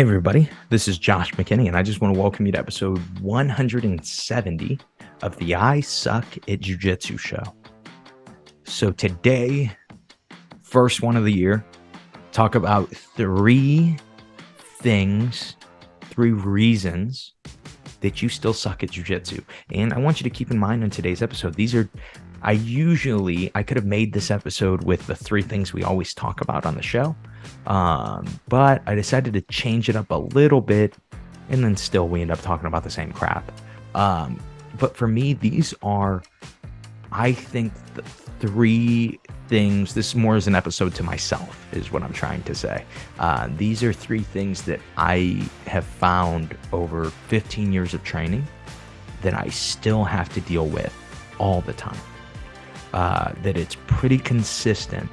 Hey everybody, this is Josh McKinney, and I just want to welcome you to episode 170 of the I Suck at Jiu-Jitsu show. So today, first one of the year, talk about three reasons that you still suck at Jiu-Jitsu. And I want you to keep in mind in today's episode, I could have made this episode with the three things we always talk about on the show. But I decided to change it up a little bit, and then still we end up talking about the same crap. But for me, these are, I think, the three things. This is more as an episode to myself, is what I'm trying to say. These are three things that I have found over 15 years of training that I still have to deal with all the time. That it's pretty consistent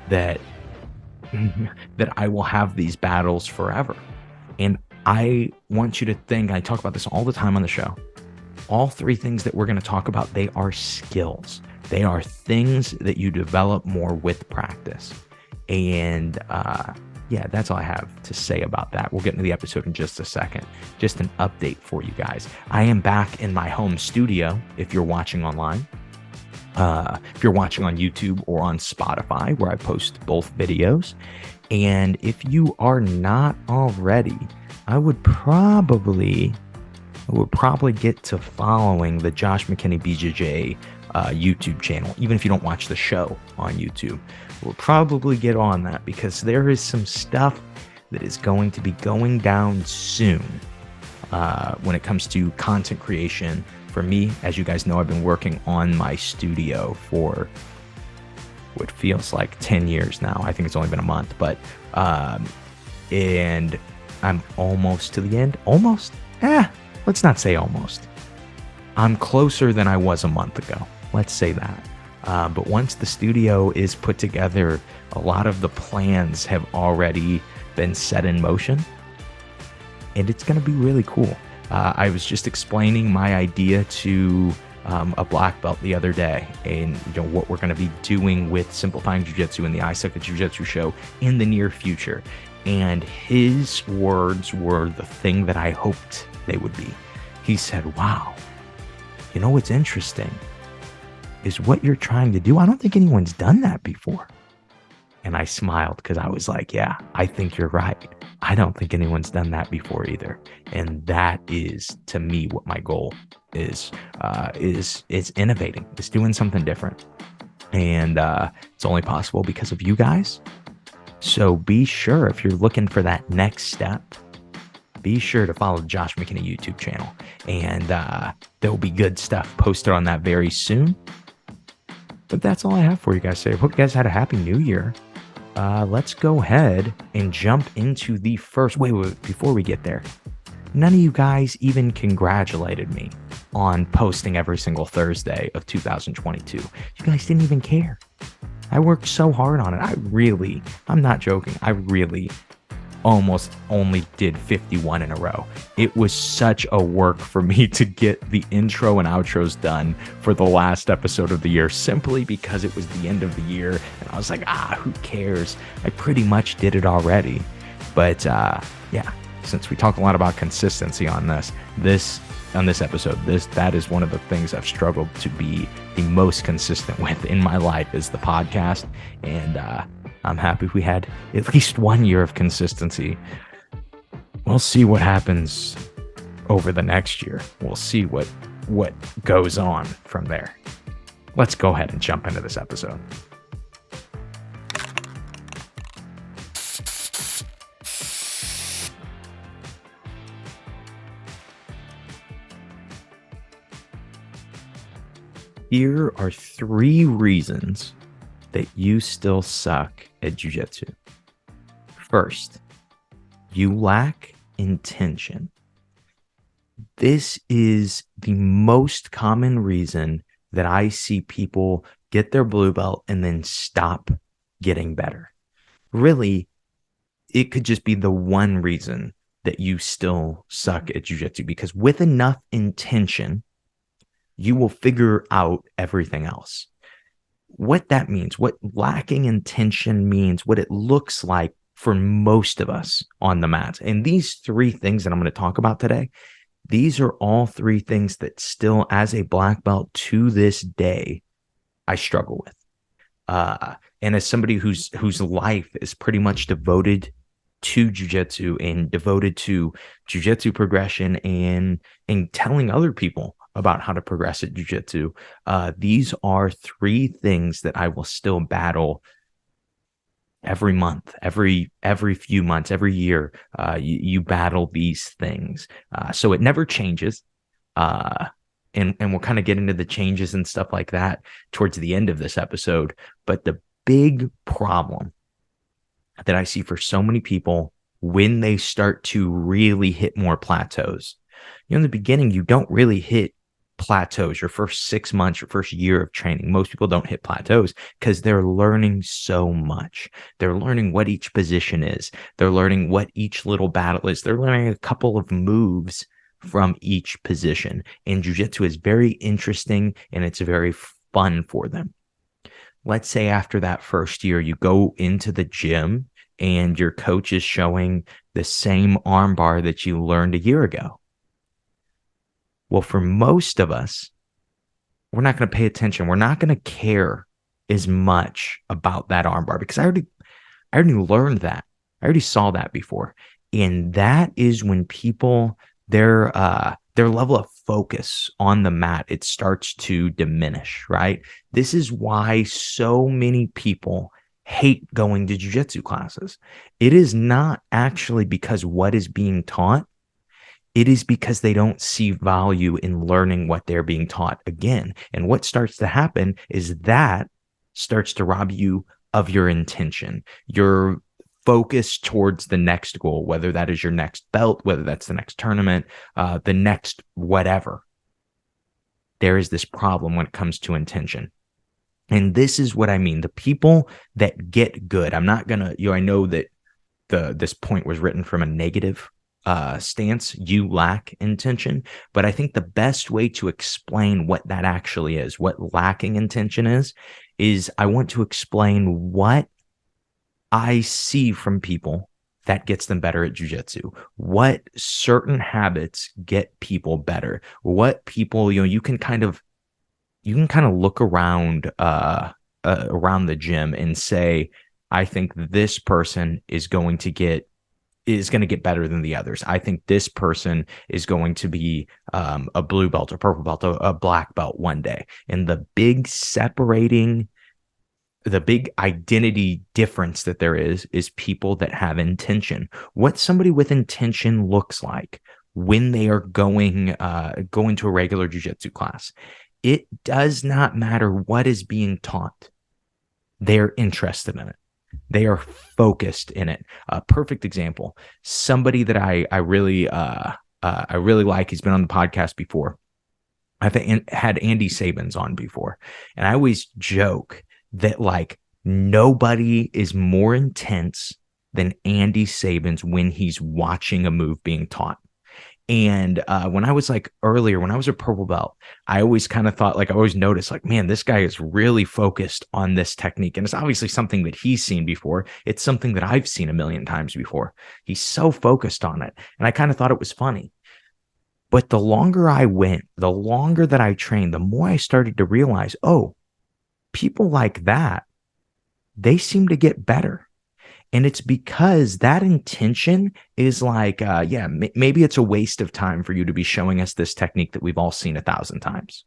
that I will have these battles forever. And I want you to think, I talk about this all the time on the show, all three things that we're going to talk about, they are skills. They are things that you develop more with practice. And that's all I have to say about that. We'll get into the episode in just a second. Just an update for you guys. I am back in my home studio if you're watching online. If you're watching on YouTube or on Spotify, where I post both videos. And if you are not already, I would probably get to following the Josh McKinney BJJ YouTube channel, even if you don't watch the show on YouTube. We'll probably get on that, because there is some stuff that is going to be going down soon when it comes to content creation. For me, as you guys know, I've been working on my studio for what feels like 10 years now. I think it's only been a month, but and I'm almost to the end. Almost? Let's not say almost. I'm closer than I was a month ago. Let's say that. But once the studio is put together, a lot of the plans have already been set in motion, and it's going to be really cool. I was just explaining my idea to a black belt the other day, and what we're going to be doing with Simplifying Jiu-Jitsu and the I Suck at Jiu-Jitsu show in the near future. And his words were the thing that I hoped they would be. He said, "Wow, what's interesting is what you're trying to do. I don't think anyone's done that before." And I smiled, because I was like, yeah, I think you're right. I don't think anyone's done that before either. And that is, to me, what my goal is innovating, is doing something different. And it's only possible because of you guys. So be sure, if you're looking for that next step, be sure to follow the Josh McKinney YouTube channel. And there will be good stuff posted on that very soon. But that's all I have for you guys today. I hope you guys had a happy new year. Let's go ahead and jump into the first. Wait, before we get there, none of you guys even congratulated me on posting every single Thursday of 2022. You guys didn't even care. I worked so hard on it. I'm not joking. I really almost only did 51 in a row. It was such a work for me to get the intro and outros done for the last episode of the year, simply because it was the end of the year, and I was like, who cares? I pretty much did it already. But since we talk a lot about consistency on this episode, that is one of the things I've struggled to be the most consistent with in my life, is the podcast. And I'm happy we had at least 1 year of consistency. We'll see what happens over the next year. We'll see what goes on from there. Let's go ahead and jump into this episode. Here are three reasons that you still suck at jiu-jitsu. First, you lack intention. This is the most common reason that I see people get their blue belt and then stop getting better. Really, it could just be the one reason that you still suck at jiu-jitsu, because with enough intention, you will figure out everything else. What that means, what lacking intention means, what it looks like for most of us on the mats. And these three things that I'm going to talk about today, these are all three things that still, as a black belt to this day, I struggle with. And as somebody whose life is pretty much devoted to jiu-jitsu and devoted to jiu-jitsu progression and telling other people about how to progress at jiu-jitsu, these are three things that I will still battle every month, every few months, every year. You battle these things, so it never changes. And we'll kind of get into the changes and stuff like that towards the end of this episode. But the big problem that I see for so many people when they start to really hit more plateaus, in the beginning, you don't really hit plateaus. Your first 6 months, your first year of training, most people don't hit plateaus because they're learning so much. They're learning what each position is. They're learning what each little battle is. They're learning a couple of moves from each position. And jiu-jitsu is very interesting and it's very fun for them. Let's say after that first year, you go into the gym and your coach is showing the same arm bar that you learned a year ago. Well, for most of us, we're not going to pay attention. We're not going to care as much about that arm bar because I already learned that. I already saw that before. And that is when people, their level of focus on the mat, it starts to diminish, right? This is why so many people hate going to jiu-jitsu classes. It is not actually because what is being taught. It is because they don't see value in learning what they're being taught again. And what starts to happen is that starts to rob you of your intention, your focus towards the next goal, whether that is your next belt, whether that's the next tournament, the next whatever. There is this problem when it comes to intention. And this is what I mean. The people that get good, I'm not going to, I know that this point was written from a negative stance. You lack intention, but I think the best way to explain what that actually is, what lacking intention is I want to explain what I see from people that gets them better at jiu-jitsu, what certain habits get people better, what people, you can kind of look around around the gym and say, I think this person is going to get better than the others. I think this person is going to be a blue belt or purple belt, a black belt one day. And the big identity difference that there is people that have intention. What somebody with intention looks like when they are going to a regular jiu-jitsu class. It does not matter what is being taught. They're interested in it. They are focused in it. A perfect example, somebody that I really like, he's been on the podcast before. I've had Andy Sabins on before. And I always joke that like nobody is more intense than Andy Sabins when he's watching a move being taught. And when I was like earlier, when I was a purple belt, I always kind of thought, like, I always noticed, like, man, this guy is really focused on this technique. And it's obviously something that he's seen before. It's something that I've seen a million times before. He's so focused on it. And I kind of thought it was funny. But the longer I went, the longer that I trained, the more I started to realize, oh, people like that, they seem to get better. And it's because that intention is like, maybe it's a waste of time for you to be showing us this technique that we've all seen 1,000 times.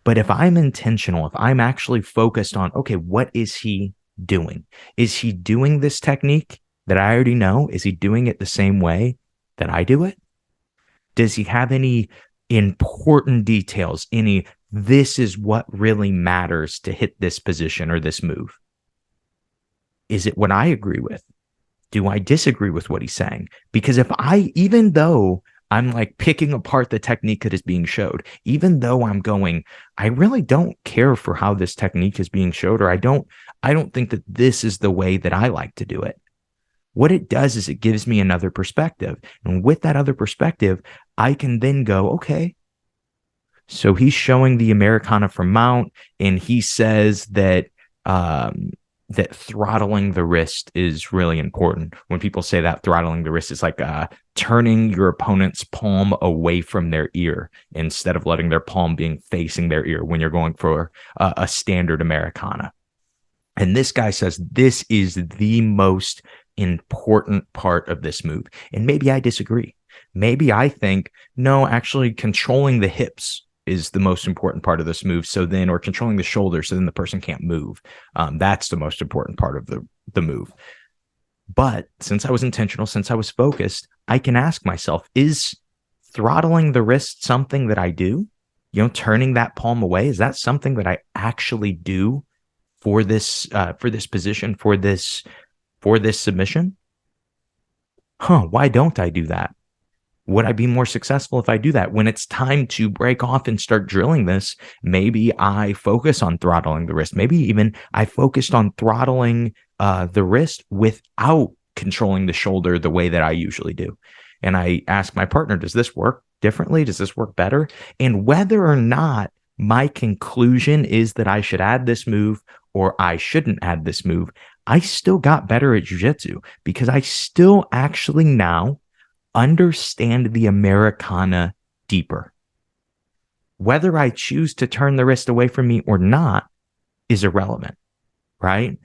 But if I'm intentional, if I'm actually focused on, okay, what is he doing? Is he doing this technique that I already know? Is he doing it the same way that I do it? Does he have any important details? This is what really matters to hit this position or this move? Is it what I agree with? Do I disagree with what he's saying? Because even though I'm like picking apart the technique that is being showed, even though I'm going, I really don't care for how this technique is being showed, or I don't think that this is the way that I like to do it. What it does is it gives me another perspective. And with that other perspective, I can then go, okay, so he's showing the Americana from Mount, and he says that, that throttling the wrist is really important. When people say that throttling the wrist is like turning your opponent's palm away from their ear instead of letting their palm being facing their ear when you're going for a standard Americana. And this guy says this is the most important part of this move. And maybe I disagree. Maybe I think, no, actually controlling the hips is the most important part of this move. So then, or controlling the shoulders, so then the person can't move. That's the most important part of the move. But since I was intentional, since I was focused, I can ask myself, is throttling the wrist something that I do? Turning that palm away, is that something that I actually do for this position, for this submission? Why don't I do that? Would I be more successful if I do that? When it's time to break off and start drilling this, maybe I focus on throttling the wrist. Maybe even I focused on throttling the wrist without controlling the shoulder the way that I usually do. And I ask my partner, does this work differently? Does this work better? And whether or not my conclusion is that I should add this move or I shouldn't add this move, I still got better at jiu-jitsu because I still actually now understand the Americana deeper. Whether I choose to turn the wrist away from me or not is irrelevant, right?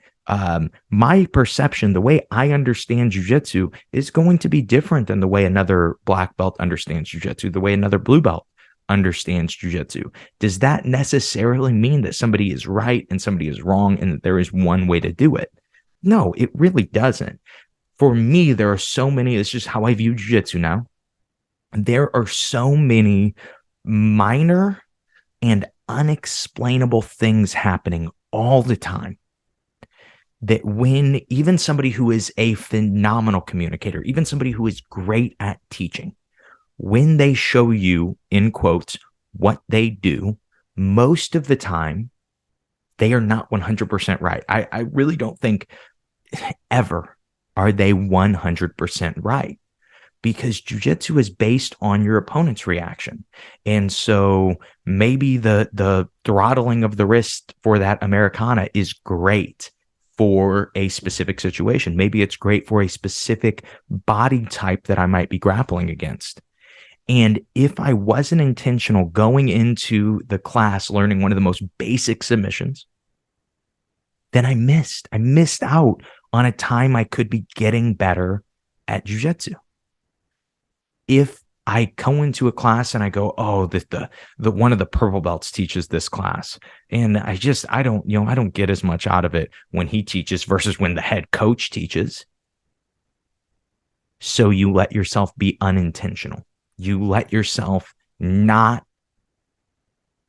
My perception, the way I understand jiu-jitsu is going to be different than the way another black belt understands jiu-jitsu, the way another blue belt understands jiu-jitsu. Does that necessarily mean that somebody is right and somebody is wrong and that there is one way to do it? No, it really doesn't. For me, there are so many, it's just how I view jiu-jitsu now. There are so many minor and unexplainable things happening all the time that when even somebody who is a phenomenal communicator, even somebody who is great at teaching, when they show you, in quotes, what they do, most of the time, they are not 100% right. I really don't think ever are they 100% right, because jiu-jitsu is based on your opponent's reaction. And so maybe the throttling of the wrist for that Americana is great for a specific situation. Maybe it's great for a specific body type that I might be grappling against. And if I wasn't intentional going into the class learning one of the most basic submissions, then I missed out on a time I could be getting better at jiu-jitsu. If I go into a class and I go, oh, the one of the purple belts teaches this class, and I don't get as much out of it when he teaches versus when the head coach teaches. So you let yourself be unintentional. You let yourself not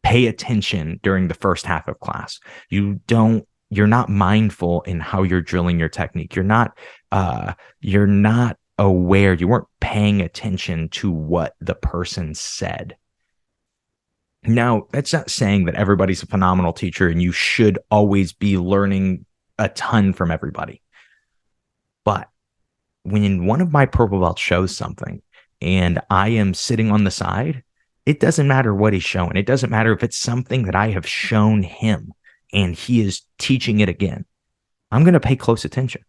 pay attention during the first half of class. You're not mindful in how you're drilling your technique. You're not aware. You weren't paying attention to what the person said. Now, that's not saying that everybody's a phenomenal teacher and you should always be learning a ton from everybody. But when one of my purple belts shows something and I am sitting on the side, it doesn't matter what he's showing. It doesn't matter if it's something that I have shown him and he is teaching it again. I'm going to pay close attention,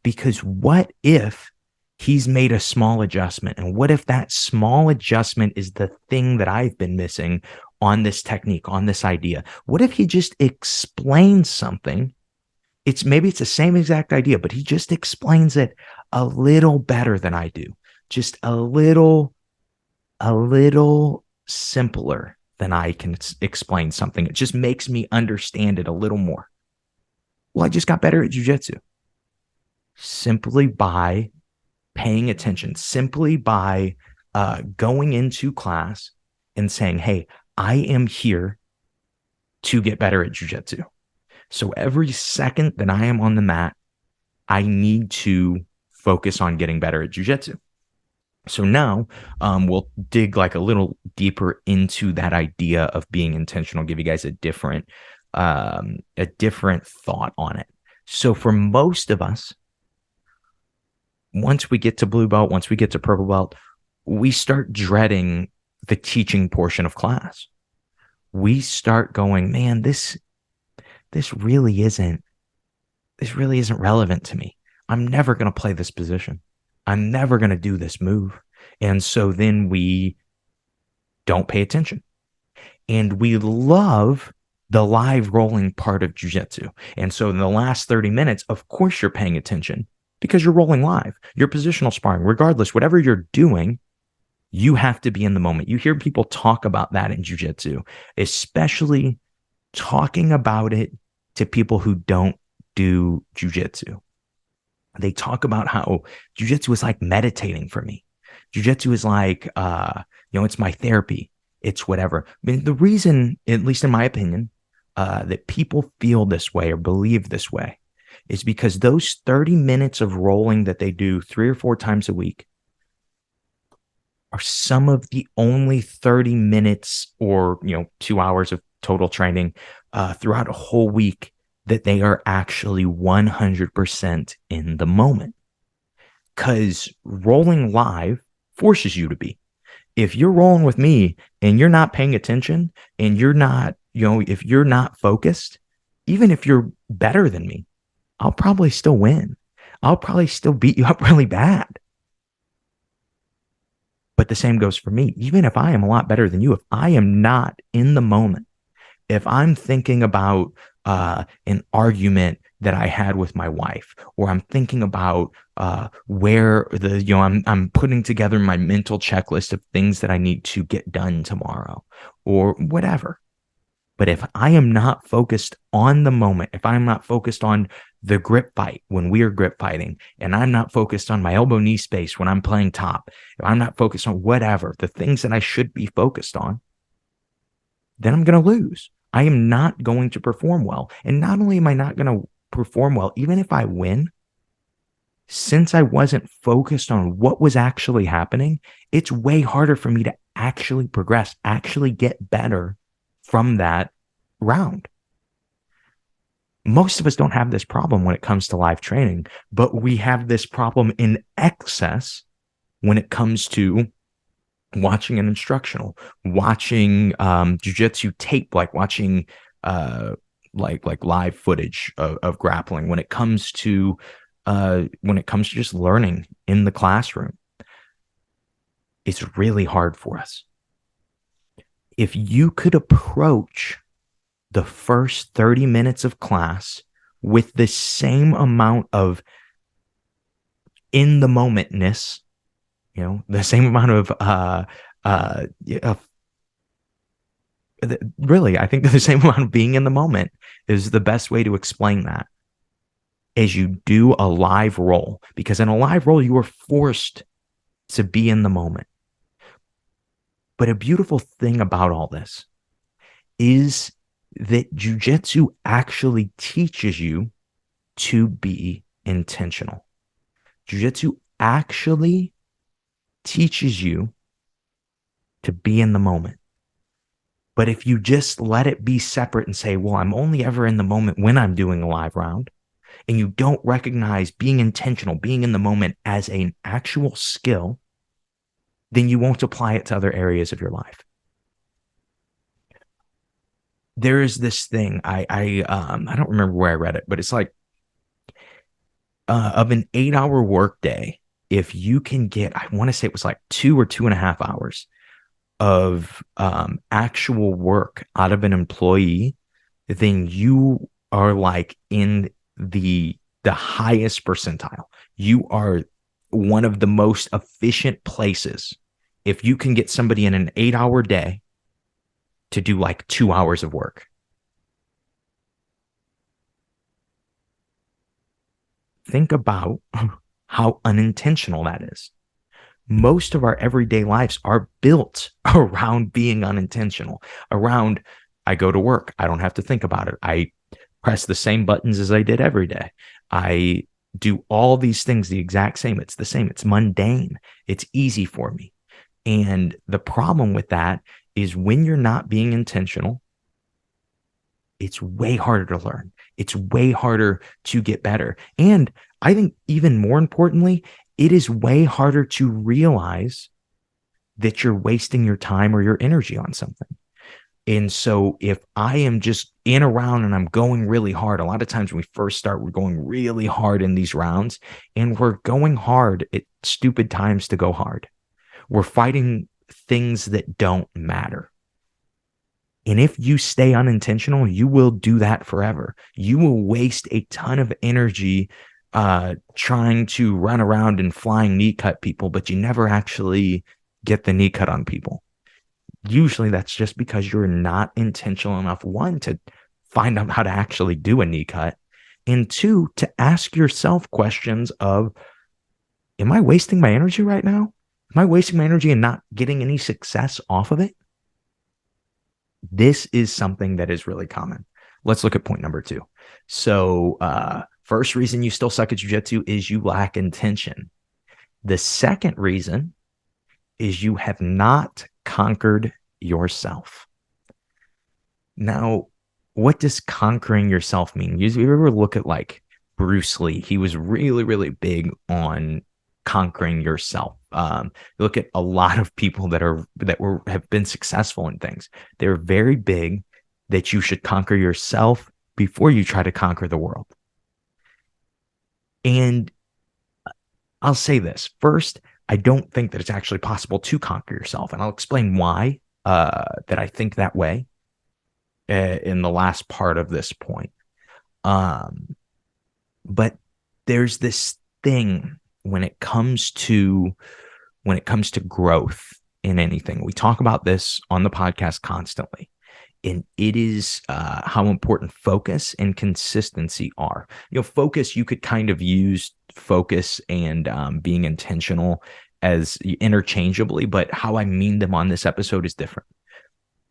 because what if he's made a small adjustment? And what if that small adjustment is the thing that I've been missing on this technique, on this idea? What if he just explains something? Maybe it's the same exact idea, but he just explains it a little better than I do. Just a little simpler than I can explain something. It just makes me understand it a little more. Well, I just got better at jiu-jitsu simply by paying attention, simply by going into class and saying, hey, I am here to get better at jiu-jitsu. So every second that I am on the mat, I need to focus on getting better at jiu-jitsu. So now we'll dig like a little deeper into that idea of being intentional, give you guys a different thought on it. So for most of us, once we get to blue belt, once we get to purple belt, we start dreading the teaching portion of class. We start going, man, this really isn't this really isn't relevant to me. I'm never going to play this position. I'm never going to do this move. And so then we don't pay attention. And we love the live rolling part of jiu-jitsu. And so in the last 30 minutes, of course, you're paying attention because you're rolling live. You're positional sparring, regardless, whatever you're doing, you have to be in the moment. You hear people talk about that in jiu-jitsu, especially talking about it to people who don't do jiu-jitsu. They talk about how jiu-jitsu is like meditating for me. Jiu-jitsu is like, it's my therapy. It's whatever. I mean, the reason, at least in my opinion, that people feel this way or believe this way is because those 30 minutes of rolling that they do 3 or 4 times a week are some of the only 30 minutes or 2 hours of total training throughout a whole week that they are actually 100% in the moment. Because rolling live forces you to be. If you're rolling with me and you're not paying attention and you're not, if you're not focused, even if you're better than me, I'll probably still win. I'll probably still beat you up really bad. But the same goes for me. Even if I am a lot better than you, if I am not in the moment, if I'm thinking about an argument that I had with my wife, or I'm thinking about where I'm putting together my mental checklist of things that I need to get done tomorrow, or whatever. But if I am not focused on the moment, if I'm not focused on the grip fight when we are grip fighting, and I'm not focused on my elbow knee space when I'm playing top, if I'm not focused on whatever, the things that I should be focused on, then I'm going to lose. I am not going to perform well. And not only am I not going to perform well, even if I win, since I wasn't focused on what was actually happening, it's way harder for me to actually progress, actually get better from that round. Most of us don't have this problem when it comes to live training, but we have this problem in excess when it comes to watching an instructional, watching jiu-jitsu tape, like watching like live footage of grappling, when it comes to just learning in the classroom. It's really hard for us. If you could approach the first 30 minutes of class with the same amount of in the momentness, the same amount of really, I think the same amount of being in the moment is the best way to explain that, as you do a live roll. Because in a live roll, you are forced to be in the moment. But a beautiful thing about all this is that jiu-jitsu actually teaches you to be intentional. Jiu-jitsu actually teaches you to be in the moment. But if you just let it be separate and say, well, I'm only ever in the moment when I'm doing a live round, and you don't recognize being intentional, being in the moment as an actual skill, then you won't apply it to other areas of your life. There is this thing, I don't remember where I read it, but it's like of an 8-hour workday, if you can get, I want to say it was like 2 or 2.5 hours of actual work out of an employee, then you are like in the highest percentile. You are one of the most efficient places if you can get somebody in an 8-hour day to do like 2 hours of work. Think about how unintentional that is. Most of our everyday lives are built around being unintentional, around I go to work, I don't have to think about it. I press the same buttons as I did every day. I do all these things the exact same. It's the same. It's mundane. It's easy for me. And the problem with that is when you're not being intentional, it's way harder to learn. It's way harder to get better. And I think even more importantly, it is way harder to realize that you're wasting your time or your energy on something. And so if I am just in a round and I'm going really hard, a lot of times when we first start, we're going really hard in these rounds, and we're going hard at stupid times to go hard. We're fighting things that don't matter. And if you stay unintentional, you will do that forever. You will waste a ton of energy trying to run around and flying knee cut people, but you never actually get the knee cut on people. Usually that's just because you're not intentional enough, one, to find out how to actually do a knee cut, and two, to ask yourself questions of, am I wasting my energy right now? Am I wasting my energy and not getting any success off of it? This is something that is really common. Let's look at point number 2. So, first reason you still suck at jiu-jitsu is you lack intention. The second reason is you have not conquered yourself. Now, what does conquering yourself mean? You ever look at like Bruce Lee? He was really, really big on conquering yourself. You look at a lot of people that have been successful in things. They're very big that you should conquer yourself before you try to conquer the world. And I'll say this first, I don't think that it's actually possible to conquer yourself, and I'll explain why that I think that way in the last part of this point. But there's this thing when it comes to growth in anything. We talk about this on the podcast constantly, and it is how important focus and consistency are. Focus, you could kind of use focus and being intentional as interchangeably, but how I mean them on this episode is different.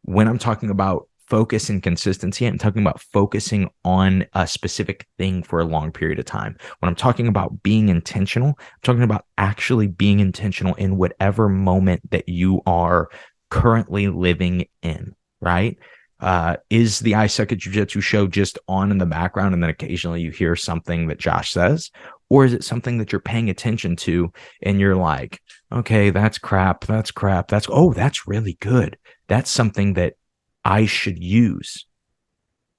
When I'm talking about focus and consistency, I'm talking about focusing on a specific thing for a long period of time. When I'm talking about being intentional, I'm talking about actually being intentional in whatever moment that you are currently living in, right? Is the I Suck at Jiu-Jitsu show just on in the background and then occasionally you hear something that Josh says? Or is it something that you're paying attention to and you're like, okay, that's crap. That's really good. That's something that I should use.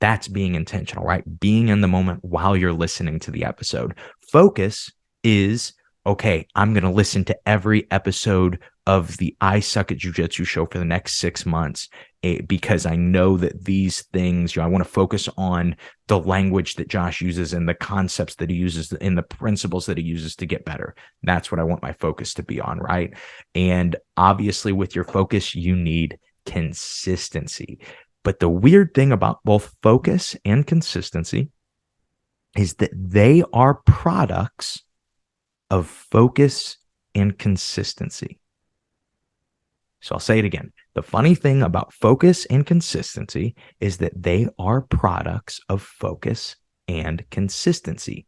That's being intentional, right? Being in the moment while you're listening to the episode. Focus is, okay, I'm going to listen to every episode of the I Suck at Jiu-Jitsu show for the next 6 months because I know that these things, I want to focus on the language that Josh uses and the concepts that he uses and the principles that he uses to get better. That's what I want my focus to be on, right? And obviously with your focus, you need consistency. But the weird thing about both focus and consistency is that they are products of focus and consistency. So I'll say it again. The funny thing about focus and consistency is that they are products of focus and consistency,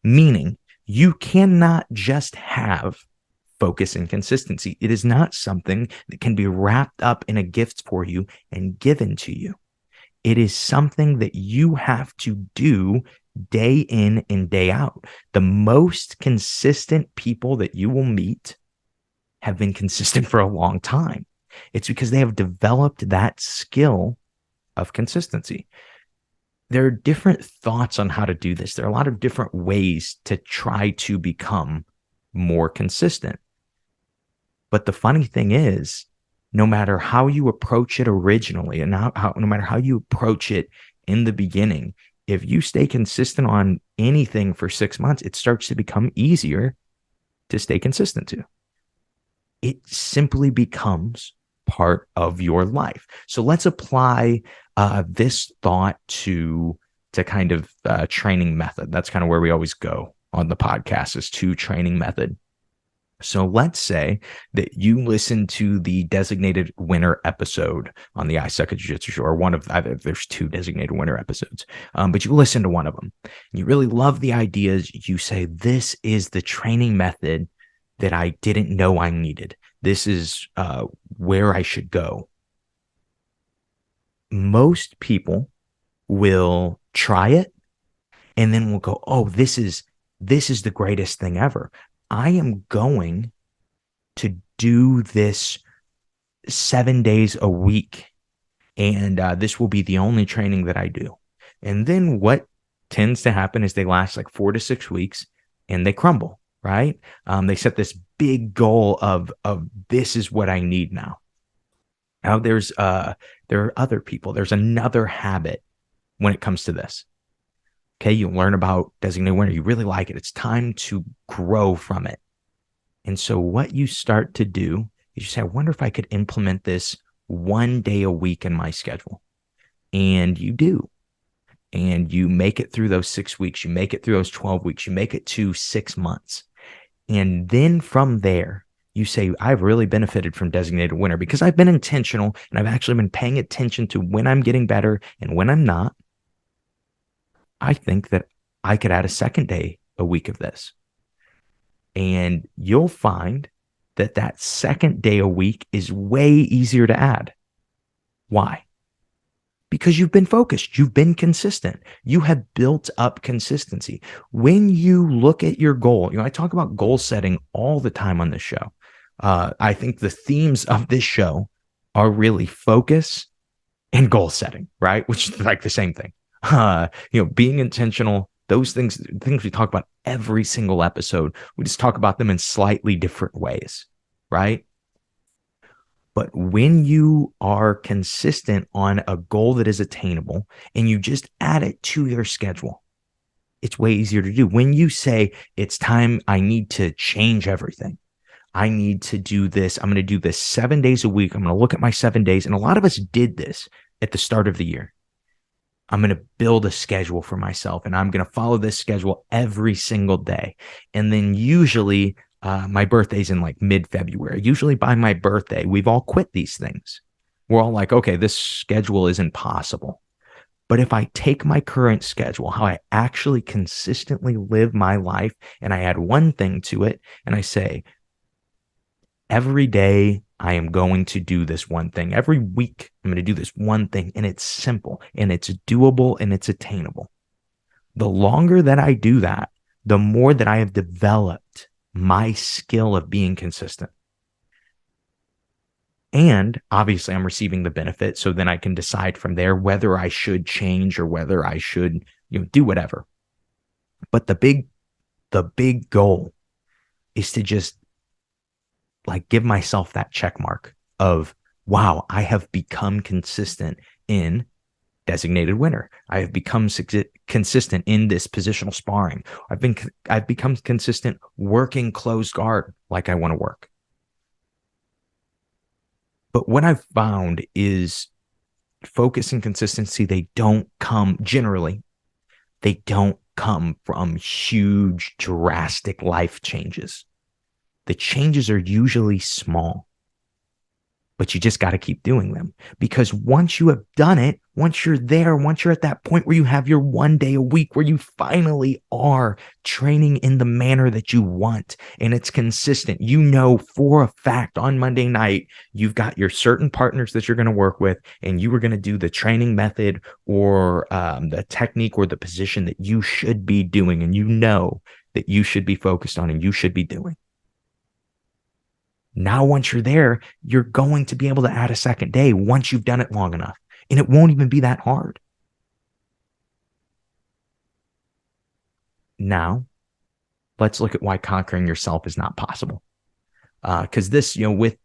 meaning you cannot just have focus and consistency. It is not something that can be wrapped up in a gift for you and given to you. It is something that you have to do day in and day out. The most consistent people that you will meet have been consistent for a long time. It's because they have developed that skill of consistency. There are different thoughts on how to do this. There are a lot of different ways to try to become more consistent. But the funny thing is, no matter how you approach it originally and no matter how you approach it in the beginning, if you stay consistent on anything for 6 months, it starts to become easier to stay consistent to. It simply becomes part of your life. So let's apply this thought to kind of training method. That's kind of where we always go on the podcast, is to training method. So let's say that you listen to the designated winner episode on the I Suck at Jiu-Jitsu show, or one of either, there's 2 designated winner episodes, but you listen to one of them. You really love the ideas. You say, this is the training method that I didn't know I needed. This is where I should go. Most people will try it and then will go, oh, this is the greatest thing ever. I am going to do this 7 days a week And this will be the only training that I do. And then what tends to happen is they last like 4 to 6 weeks and they crumble, right? They set this big goal of this is what I need now. Now there are other people. There's another habit when it comes to this. Okay, you learn about designated winner. You really like it. It's time to grow from it. And so what you start to do is you say, I wonder if I could implement this 1 day a week in my schedule. And you do. And you make it through those 6 weeks. You make it through those 12 weeks. You make it to 6 months. And then from there, you say, I've really benefited from designated winner because I've been intentional and I've actually been paying attention to when I'm getting better and when I'm not. I think that I could add a second day a week of this. And you'll find that that second day a week is way easier to add. Why? Because you've been focused, you've been consistent, you have built up consistency. When you look at your goal, I talk about goal setting all the time on this show. I think the themes of this show are really focus and goal setting, right? Which is like the same thing. Being intentional, those things we talk about every single episode, we just talk about them in slightly different ways, right? But when you are consistent on a goal that is attainable and you just add it to your schedule, it's way easier to do. When you say it's time, I need to change everything. I need to do this. I'm going to do this 7 days a week. I'm going to look at my 7 days. And a lot of us did this at the start of the year. I'm going to build a schedule for myself and I'm going to follow this schedule every single day. And then usually my birthday's in like mid-February. Usually by my birthday, we've all quit these things. We're all like, okay, this schedule isn't possible. But if I take my current schedule, how I actually consistently live my life, and I add one thing to it, and I say, every day I am going to do this one thing. Every week I'm going to do this one thing, and it's simple, and it's doable, and it's attainable. The longer that I do that, the more that I have developed my skill of being consistent. And obviously I'm receiving the benefit. So then I can decide from there whether I should change or whether I should, do whatever. But the big goal is to just like give myself that check mark of, wow, I have become consistent in designated winner. I have become consistent in this positional sparring. I've become consistent working closed guard like I want to work. But what I've found is focus and consistency, they don't come from huge, drastic life changes. The changes are usually small, but you just got to keep doing them, because once you have done it, once you're there, once you're at that point where you have your 1 day a week where you finally are training in the manner that you want and it's consistent, for a fact on Monday night, you've got your certain partners that you're going to work with and you are going to do the training method or the technique or the position that you should be doing and that you should be focused on and you should be doing. Now, once you're there, you're going to be able to add a second day once you've done it long enough. And it won't even be that hard. Now, let's look at why conquering yourself is not possible. Because this, with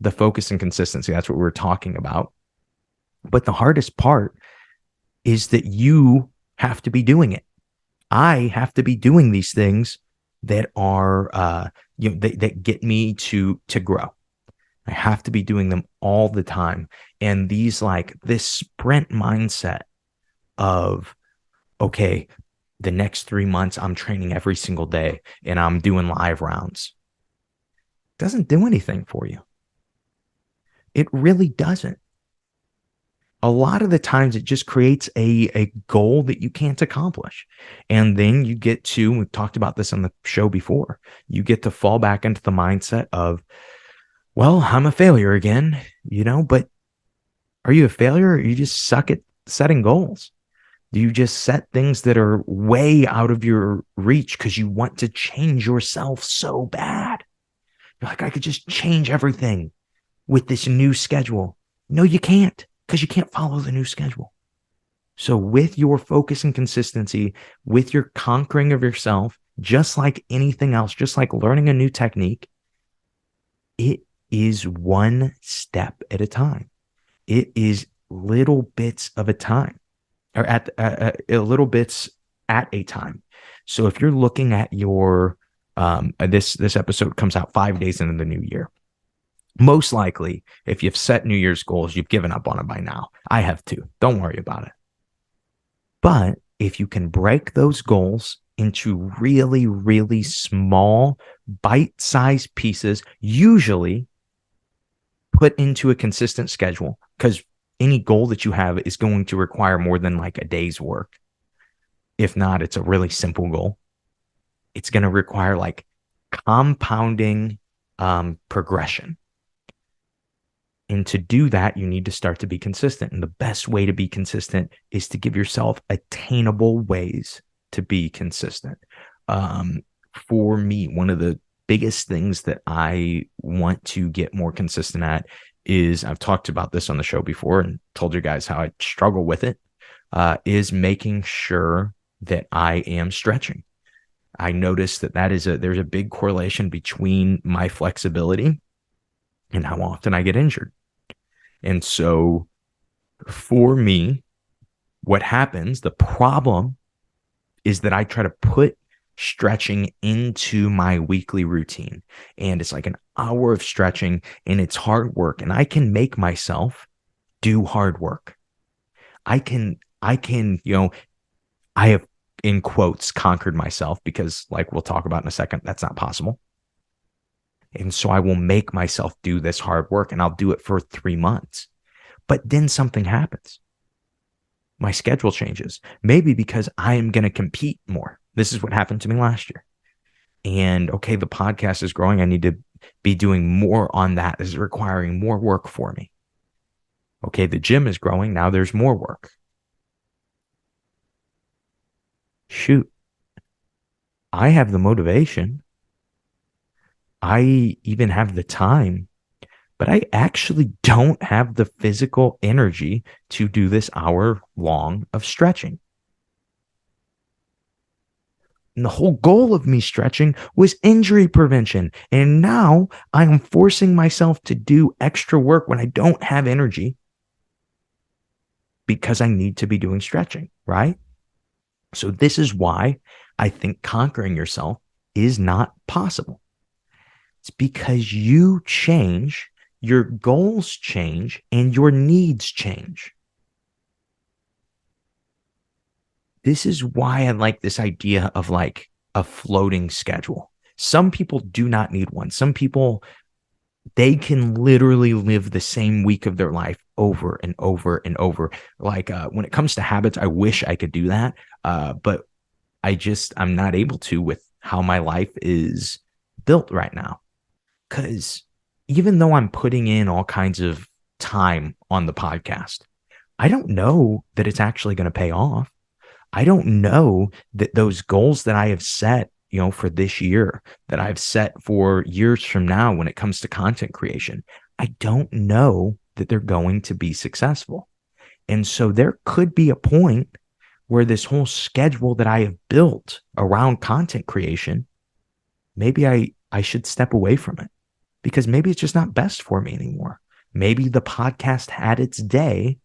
the focus and consistency, that's what we were talking about. But the hardest part is that you have to be doing it. I have to be doing these things that are that get me to grow. I have to be doing them all the time. And this sprint mindset of, okay, the next 3 months I'm training every single day and I'm doing live rounds, doesn't do anything for you. It really doesn't. A lot of the times it just creates a goal that you can't accomplish. And then you get to, we've talked about this on the show before, you get to fall back into the mindset of, well, I'm a failure again, but are you a failure or you just suck at setting goals? Do you just set things that are way out of your reach because you want to change yourself so bad? You're like, I could just change everything with this new schedule. No, you can't. because you can't follow the new schedule. So with your focus and consistency, with your conquering of yourself, just like anything else, just like learning a new technique, it is one step at a time. It is little bits of a time, or at little bits at a time. So if you're looking at your this episode comes out 5 days into the new year. Most likely, if you've set New Year's goals, you've given up on it by now. I have too. Don't worry about it. But if you can break those goals into really, really small, bite-sized pieces, usually put into a consistent schedule, because any goal that you have is going to require more than like a day's work. If not, it's a really simple goal. It's going to require like compounding progression. And to do that, you need to start to be consistent. And the best way to be consistent is to give yourself attainable ways to be consistent. For me, one of the biggest things that I want to get more consistent at is, I've talked about this on the show before and told you guys how I struggle with it, is making sure that I am stretching. I noticed that there's a big correlation between my flexibility and how often I get injured. And so for me, what happens, the problem is that I try to put stretching into my weekly routine. And it's like an hour of stretching, and it's hard work. And I can make myself do hard work. I have, in quotes, conquered myself, because like we'll talk about in a second, that's not possible. And so I will make myself do this hard work, and I'll do it for 3 months. But then something happens. My schedule changes, maybe because I am going to compete more. This is what happened to me last year. And okay, the podcast is growing. I need to be doing more on that. This is requiring more work for me. Okay, the gym is growing. Now there's more work. Shoot. I have the motivation. I even have the time, but I actually don't have the physical energy to do this hour long of stretching. And the whole goal of me stretching was injury prevention. And now I am forcing myself to do extra work when I don't have energy because I need to be doing stretching, right? So this is why I think conquering yourself is not possible. It's because you change, your goals change, and your needs change. This is why I like this idea of like a floating schedule. Some people do not need one. Some people, they can literally live the same week of their life over and over and over. Like when it comes to habits, I wish I could do that. But I'm not able to with how my life is built right now. Because even though I'm putting in all kinds of time on the podcast, I don't know that it's actually going to pay off. I don't know that those goals that I have set, for this year, that I've set for years from now when it comes to content creation, I don't know that they're going to be successful. And so there could be a point where this whole schedule that I have built around content creation, maybe I should step away from it, because maybe it's just not best for me anymore. Maybe the podcast had its day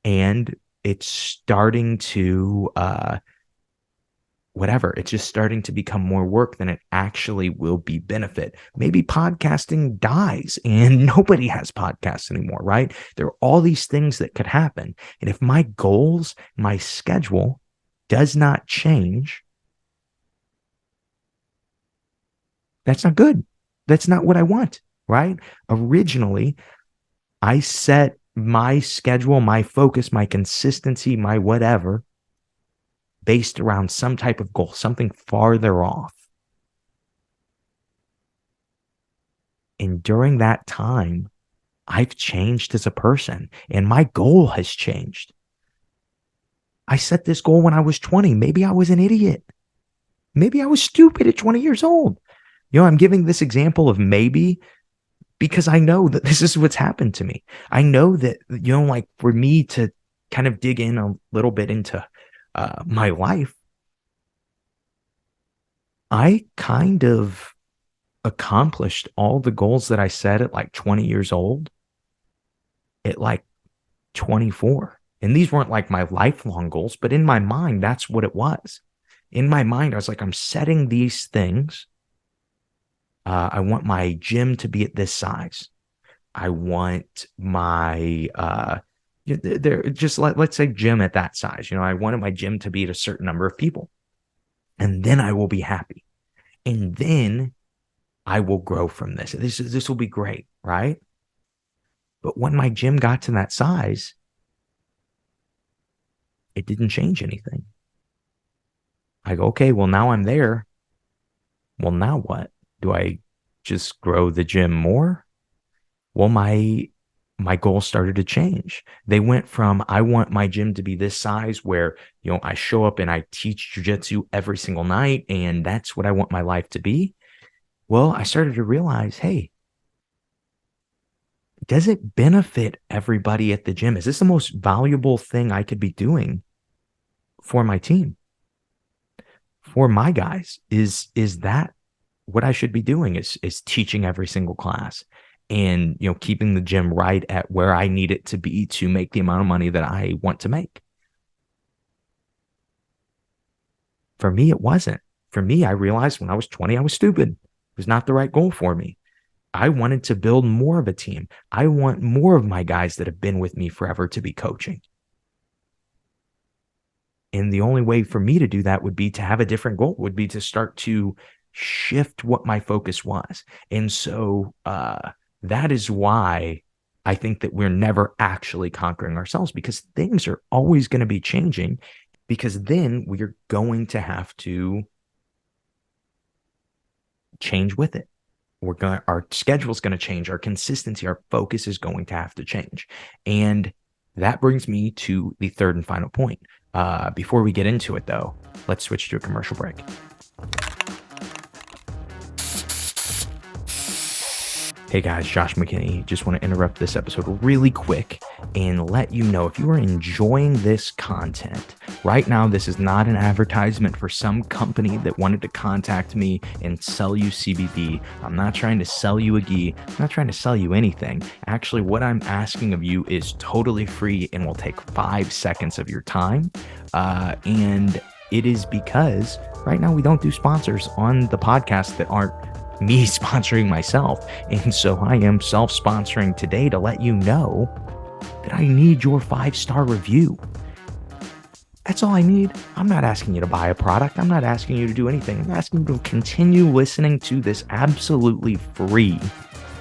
and it's starting to it's just starting to become more work than it actually will be benefit. Maybe podcasting dies and nobody has podcasts anymore, right? There are all these things that could happen. And if my goals, my schedule does not change, that's not good. That's not what I want, right? Originally, I set my schedule, my focus, my consistency, my whatever, based around some type of goal, something farther off. And during that time, I've changed as a person, and my goal has changed. I set this goal when I was 20. Maybe I was an idiot. Maybe I was stupid at 20 years old. I'm giving this example of maybe because I know that this is what's happened to me. I know that, like for me to kind of dig in a little bit into my life, I kind of accomplished all the goals that I set at like 20 years old at like 24. And these weren't like my lifelong goals, but in my mind, that's what it was. In my mind, I was like, I'm setting these things. I want my gym to be at this size. I want my they're just let's say gym at that size. I wanted my gym to be at a certain number of people. And then I will be happy. And then I will grow from this. This will be great, right? But when my gym got to that size, it didn't change anything. I go, okay, well, now I'm there. Well, now what? Do I just grow the gym more? Well, my goals started to change. They went from I want my gym to be this size where, I show up and I teach jujitsu every single night, and that's what I want my life to be. Well, I started to realize, hey, does it benefit everybody at the gym? Is this the most valuable thing I could be doing for my team, for my guys? Is that what I should be doing? Is teaching every single class and keeping the gym right at where I need it to be to make the amount of money that I want to make? For me, it wasn't. For me, I realized when I was 20, I was stupid. It was not the right goal for me. I wanted to build more of a team. I want more of my guys that have been with me forever to be coaching. And the only way for me to do that would be to have a different goal, would be to start to shift what my focus was. And so that is why I think that we're never actually conquering ourselves, because things are always going to be changing, because then we're going to have to change with it. Our schedule is going to change. Our consistency, our focus is going to have to change. And that brings me to the third and final point. Before we get into it, though, let's switch to a commercial break. Hey guys, Josh McKinney. Just want to interrupt this episode really quick and let you know, if you are enjoying this content, right now, this is not an advertisement for some company that wanted to contact me and sell you CBD. I'm not trying to sell you a gi. I'm not trying to sell you anything. Actually, what I'm asking of you is totally free and will take 5 seconds of your time. And it is because right now we don't do sponsors on the podcast that aren't me sponsoring myself. And so I am self-sponsoring today to let you know that I need your 5-star review. That's all I need. I'm not asking you to buy a product. I'm not asking you to do anything. I'm asking you to continue listening to this absolutely free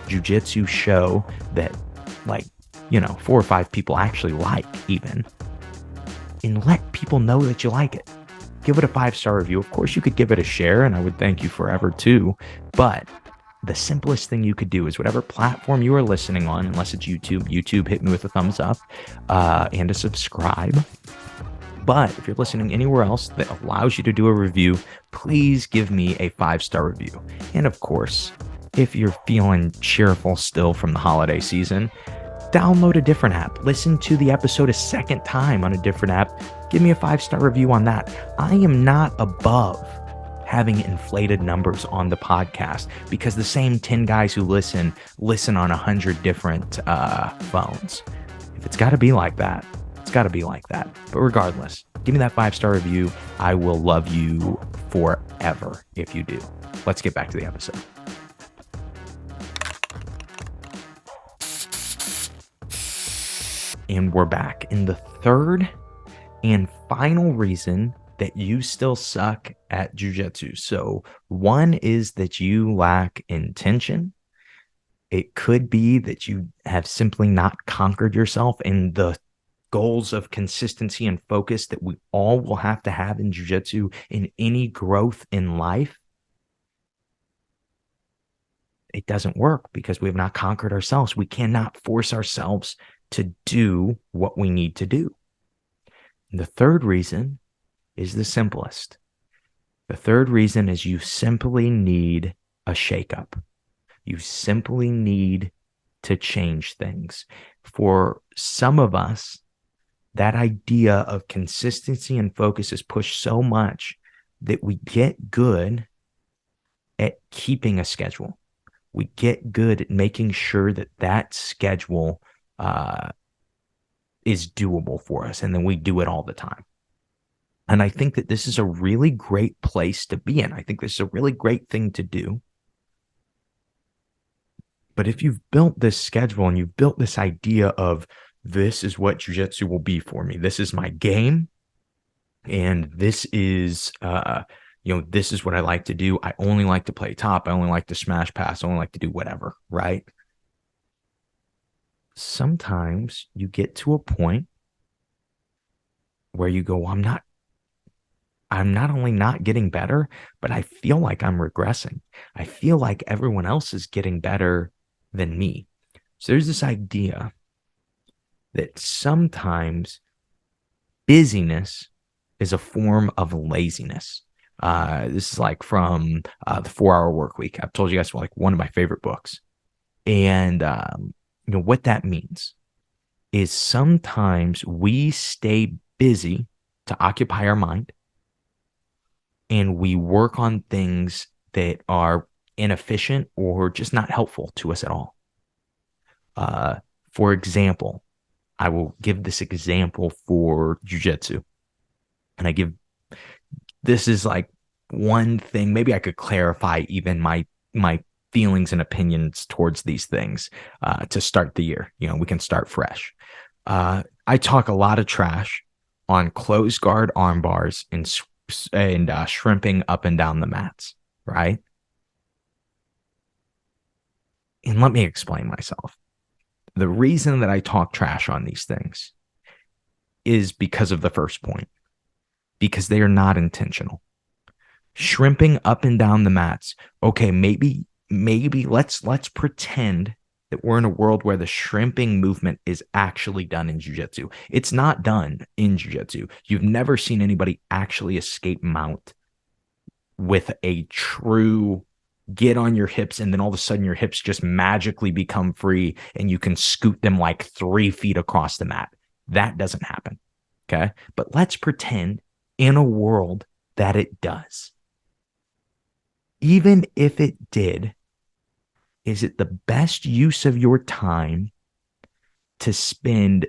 jiu-jitsu show that 4 or 5 people actually like even. And let people know that you like it. Give it a 5-star review. Of course, you could give it a share, and I would thank you forever too. But the simplest thing you could do is whatever platform you are listening on, unless it's YouTube, hit me with a thumbs up and a subscribe. But if you're listening anywhere else that allows you to do a review, please give me a 5-star review. And of course, if you're feeling cheerful still from the holiday season, download a different app. Listen to the episode a second time on a different app. Give me a 5-star review on that. I am not above having inflated numbers on the podcast, because the same 10 guys who listen on 100 different phones. If it's got to be like that, it's got to be like that. But regardless, give me that 5-star review. I will love you forever if you do. Let's get back to the episode. And we're back. And the third and final reason that you still suck at jiu-jitsu. So one is that you lack intention. It could be that you have simply not conquered yourself, and the goals of consistency and focus that we all will have to have in jiu-jitsu in any growth in life. It doesn't work because we have not conquered ourselves. We cannot force ourselves to do what we need to do. And the third reason is the simplest. The third reason is you simply need a shakeup. You simply need to change things. For some of us, that idea of consistency and focus is pushed so much that we get good at keeping a schedule. We get good at making sure that that schedule uh, is doable for us, and then we do it all the time. And I think that this is a really great place to be in. I think this is a really great thing to do. But if you've built this schedule and you've built this idea of this is what jujitsu will be for me, this is my game, and this is this is what I like to do. I only like to play top. I only like to smash pass. I only like to do whatever, right? Sometimes you get to a point where you go, well, I'm not only not getting better, but I feel like I'm regressing. I feel like everyone else is getting better than me. So there's this idea that sometimes busyness is a form of laziness. This is like from the 4 Hour Work Week. I've told you guys like one of my favorite books. And what that means is sometimes we stay busy to occupy our mind and we work on things that are inefficient or just not helpful to us at all. For example, I will give this example for jujitsu. And this is like one thing, maybe I could clarify even my feelings and opinions towards these things to start the year. We can start fresh. I talk a lot of trash on closed guard arm bars and shrimping up and down the mats, right? And let me explain myself. The reason that I talk trash on these things is because of the first point, because they are not intentional. Shrimping up and down the mats. Okay, maybe let's pretend that we're in a world where the shrimping movement is actually done in jiu-jitsu. It's not done in jiu-jitsu. You've never seen anybody actually escape mount with a true get on your hips, and then all of a sudden your hips just magically become free and you can scoot them like 3 feet across the mat. That doesn't happen. Okay. But let's pretend in a world that it does. Even if it did, is it the best use of your time to spend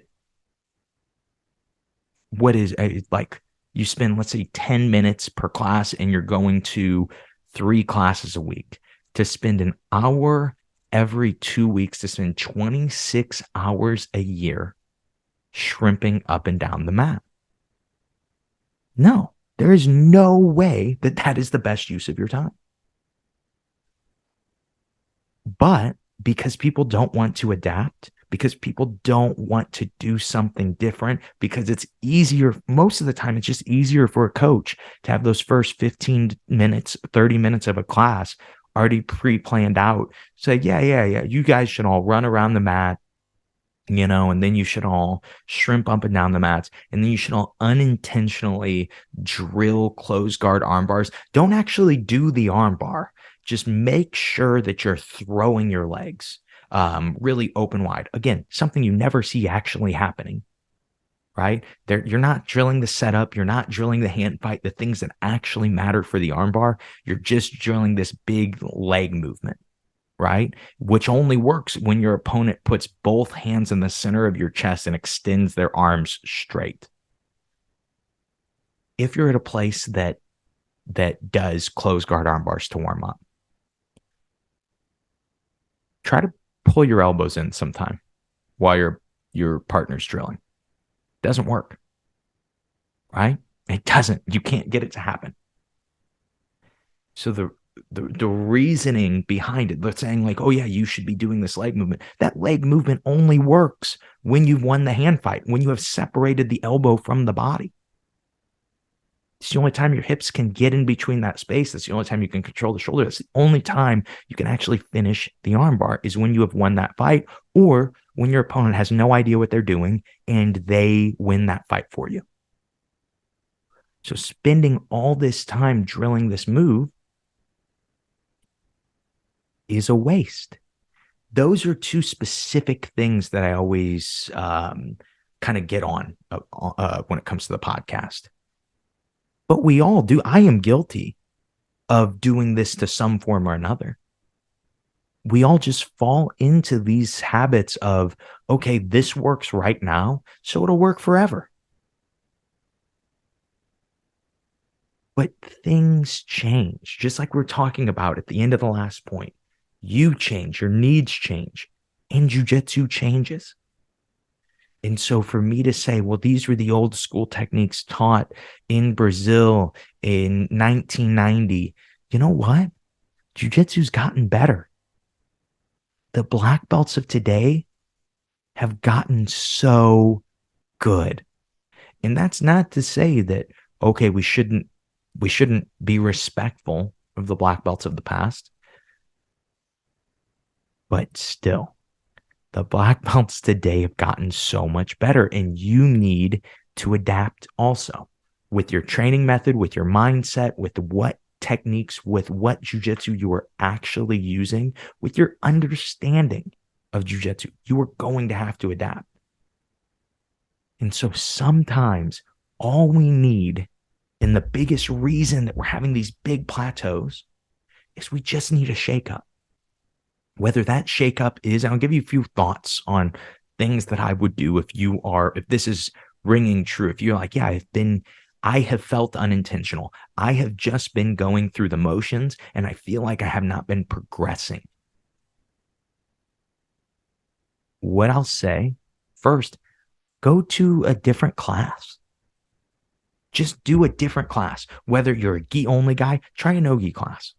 what is like you spend, let's say, 10 minutes per class and you're going to 3 classes a week, to spend an hour every 2 weeks, to spend 26 hours a year shrimping up and down the mat? No, there is no way that that is the best use of your time. But because people don't want to adapt, because people don't want to do something different, because it's easier, most of the time, it's just easier for a coach to have those first 15 minutes, 30 minutes of a class already pre-planned out. Say, yeah, you guys should all run around the mat, and then you should all shrimp up and down the mats, and then you should all unintentionally drill closed guard arm bars. Don't actually do the arm bar. Just make sure that you're throwing your legs really open wide. Again, something you never see actually happening, right? You're not drilling the setup. You're not drilling the hand fight, the things that actually matter for the arm bar. You're just drilling this big leg movement, right? Which only works when your opponent puts both hands in the center of your chest and extends their arms straight. If you're at a place that does close guard arm bars to warm up, try to pull your elbows in sometime while your partner's drilling. Doesn't work, right? It doesn't. You can't get it to happen. So the reasoning behind it, they're saying like, oh yeah, you should be doing this leg movement. That leg movement only works when you've won the hand fight, when you have separated the elbow from the body. It's the only time your hips can get in between that space. That's the only time you can control the shoulder. That's the only time you can actually finish the armbar, is when you have won that fight, or when your opponent has no idea what they're doing and they win that fight for you. So spending all this time drilling this move is a waste. Those are two specific things that I always kind of get on when it comes to the podcast. But we all do. I am guilty of doing this to some form or another. We all just fall into these habits of, okay, this works right now, so it'll work forever. But things change, just like we're talking about at the end of the last point. You change, your needs change, and jujitsu changes. And so for me to say, well, these were the old school techniques taught in Brazil in 1990, you know what? Jiu-jitsu's gotten better. The black belts of today have gotten so good. And that's not to say that, okay, we shouldn't be respectful of the black belts of the past, but still, the black belts today have gotten so much better, and you need to adapt also with your training method, with your mindset, with what techniques, with what jujitsu you are actually using, with your understanding of jujitsu. You are going to have to adapt. And so sometimes all we need, and the biggest reason that we're having these big plateaus, is we just need a shakeup. Whether that shakeup is, I'll give you a few thoughts on things that I would do if this is ringing true. If you're like, yeah, I have felt unintentional. I have just been going through the motions and I feel like I have not been progressing. What I'll say first, go to a different class. Just do a different class. Whether you're a gi only guy, try a no gi class.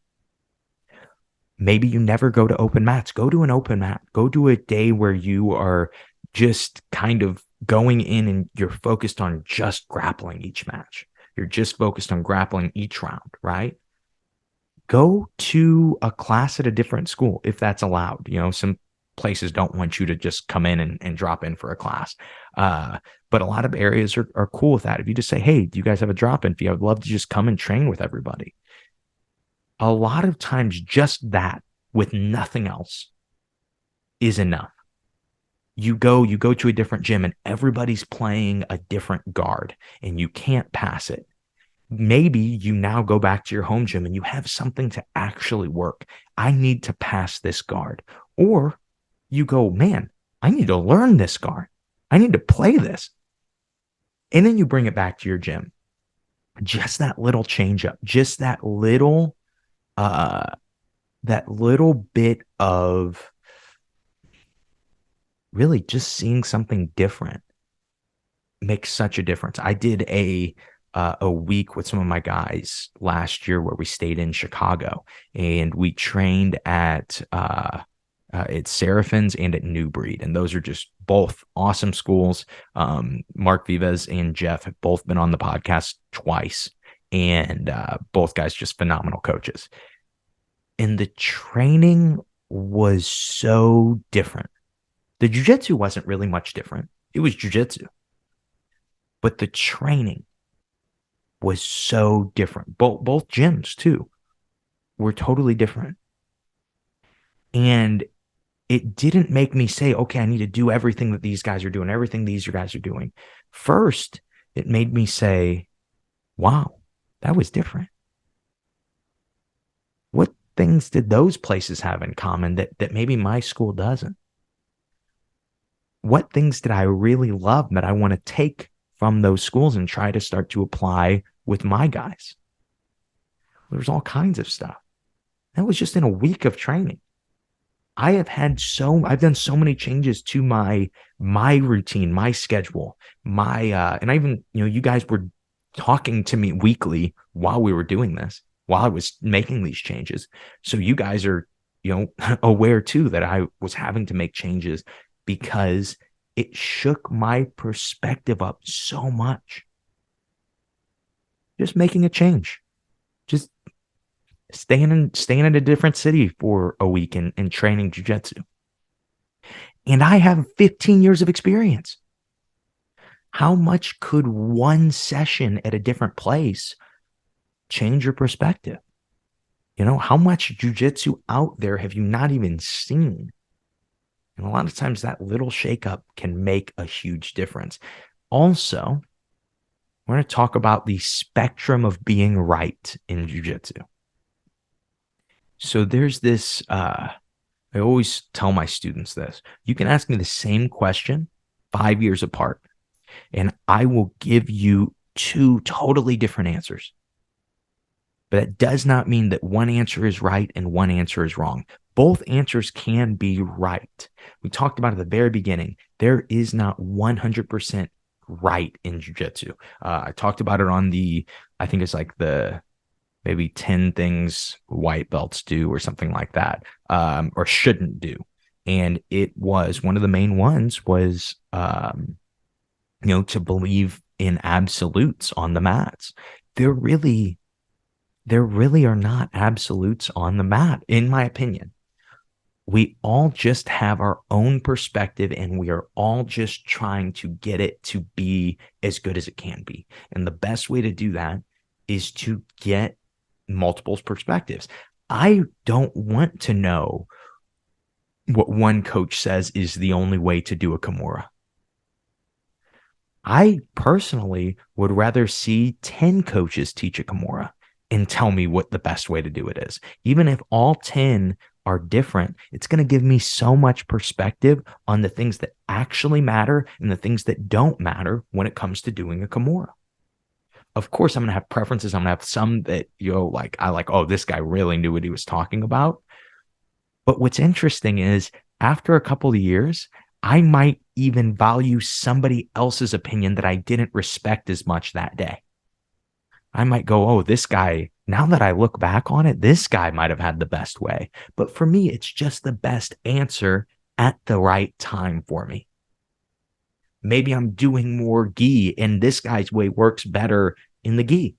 Maybe you never go to open mats. Go to an open mat. Go to a day where you are just kind of going in and you're focused on just grappling each match. You're just focused on grappling each round, right? Go to a class at a different school if that's allowed. Some places don't want you to just come in and drop in for a class. But a lot of areas are cool with that. If you just say, hey, do you guys have a drop-in fee? I would love to just come and train with everybody. A lot of times just that with nothing else is enough. You go to a different gym and everybody's playing a different guard and you can't pass it. Maybe you now go back to your home gym and you have something to actually work. I need to pass this guard. Or you go, man, I need to learn this guard. I need to play this. And then you bring it back to your gym. Just that little change up, just that little bit of really just seeing something different makes such a difference. I did a week with some of my guys last year where we stayed in Chicago and we trained at Seraphin's and at New Breed. And those are just both awesome schools. Mark Vivas and Jeff have both been on the podcast twice, and both guys just phenomenal coaches. And the training was so different. The jiu-jitsu wasn't really much different. It was jiu-jitsu. But the training was so different. Both gyms, too, were totally different. And it didn't make me say, okay, I need to do everything that these guys are doing, everything these guys are doing. First, it made me say, wow, that was different. What things did those places have in common that maybe my school doesn't? What things did I really love that I want to take from those schools and try to start to apply with my guys? There's all kinds of stuff. That was just in a week of training. I've done so many changes to my routine, my schedule, and I even, you guys were talking to me weekly while we were doing this, while I was making these changes. So you guys are, aware too that I was having to make changes because it shook my perspective up so much. Just making a change, just staying in a different city for a week and training jiu-jitsu. And I have 15 years of experience. How much could one session at a different place change your perspective? How much jujitsu out there have you not even seen? And a lot of times that little shakeup can make a huge difference. Also, we're going to talk about the spectrum of being right in jujitsu. So there's this, I always tell my students this. You can ask me the same question 5 years apart, and I will give you two totally different answers. But that does not mean that one answer is right and one answer is wrong. Both answers can be right. We talked about at the very beginning, there is not 100% right in jujitsu. I talked about it on I think it's like the maybe 10 things white belts do or something like that, or shouldn't do. And it was one of the main ones was, to believe in absolutes on the mats. There really there really are not absolutes on the mat, in my opinion. We all just have our own perspective and we are all just trying to get it to be as good as it can be. And the best way to do that is to get multiple perspectives. I don't want to know what one coach says is the only way to do a Kimura. I personally would rather see 10 coaches teach a Kimura and tell me what the best way to do it is. Even if all 10 are different, it's going to give me so much perspective on the things that actually matter and the things that don't matter when it comes to doing a Kimura. Of course, I'm going to have preferences. I'm going to have some that, I like, oh, this guy really knew what he was talking about. But what's interesting is after a couple of years, I might even value somebody else's opinion that I didn't respect as much that day. I might go, oh, this guy, now that I look back on it, this guy might have had the best way. But for me, it's just the best answer at the right time for me. Maybe I'm doing more gi and this guy's way works better in the gi.